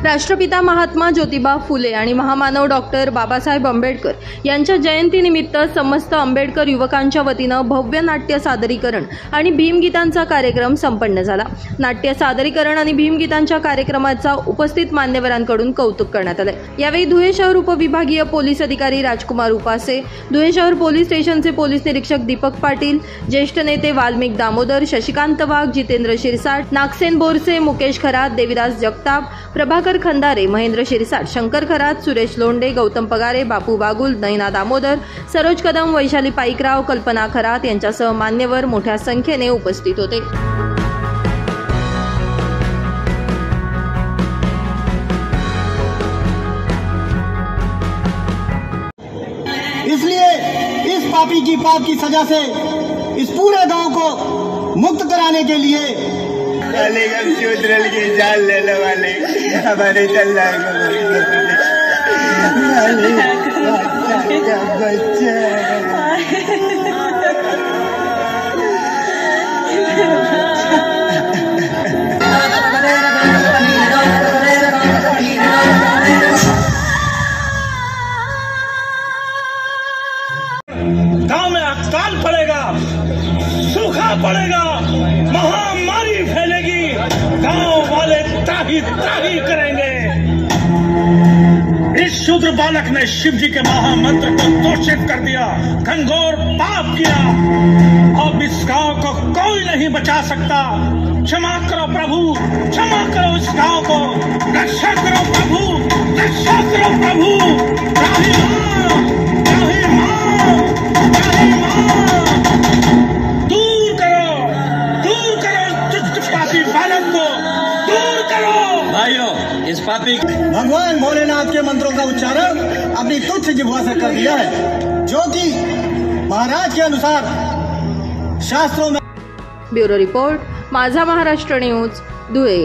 राष्ट्रपिता महात्मा ज्योतिबा फुले आणि महामानव डॉक्टर बाबासाहेब आंबेडकर यांच्या जयंतीनिमित्त समस्त आंबेडकर युवकांच्या वतीनं भव्य नाट्य सादरीकरण आणि भीमगीतांचा कार्यक्रम संपन्न झाला। नाट्य सादरीकरण आणि भीमगीतांच्या कार्यक्रमाचा उपस्थित मान्यवरांकडून कौतुक करण्यात आले। यावेळी धुळे शहर उपविभागीय पोलीस अधिकारी राजकुमार उपासे, धुळे शहर पोलीस स्टेशनचे पोलीस निरीक्षक दीपक पाटील, ज्येष्ठ नेते वाल्मिक दामोदर, शशिकांत वाघ, जितेंद्र शिरसाट, नागसेन बोरसे, मुकेश खरात, देविदास जगताप, प्रभाकर खंदारे, महेंद्र शिरसाट, शंकर खरात, सुरेश लोंढे, गौतम पगारे, बापू बागुल, नयना दामोदर, सरोज कदम, वैशाली पाईकराव, कल्पना खरात यांच्यासह मान्यवर मोठ्या संख्येने उपस्थित होते। इसलिए इस पापी की पाप की सजा से इस पूरे गांव को मुक्त कराने के लिए शूद्रल की जान लेने वाले हमारे बच्चे गांव में अकाल पड़ेगा, सूखा पड़ेगा, महामारी फैलेगी, गांव वाले त्राही त्राही करेंगे। इस शूद्र बालक ने शिव जी के महामंत्र को दूषित कर दिया, घनघोर पाप किया। अब इस गांव को कोई नहीं बचा सकता। क्षमा करो प्रभु, क्षमा करो इस गांव को, रक्षा करो प्रभु, रक्षा करो प्रभु। त्राही मां, त्राही मां, त्राही मां, दूर करो दुष्ट पापी बालक को, दूर करो। भाइयों, इस पापी भगवान भोलेनाथ के मंत्रों का उच्चारण अपनी तुच्छ जिह्वा से कर दिया है, जो कि महाराज के अनुसार शास्त्रों में। ब्युरो रिपोर्ट, माझा महाराष्ट्र न्यूज, धुळे।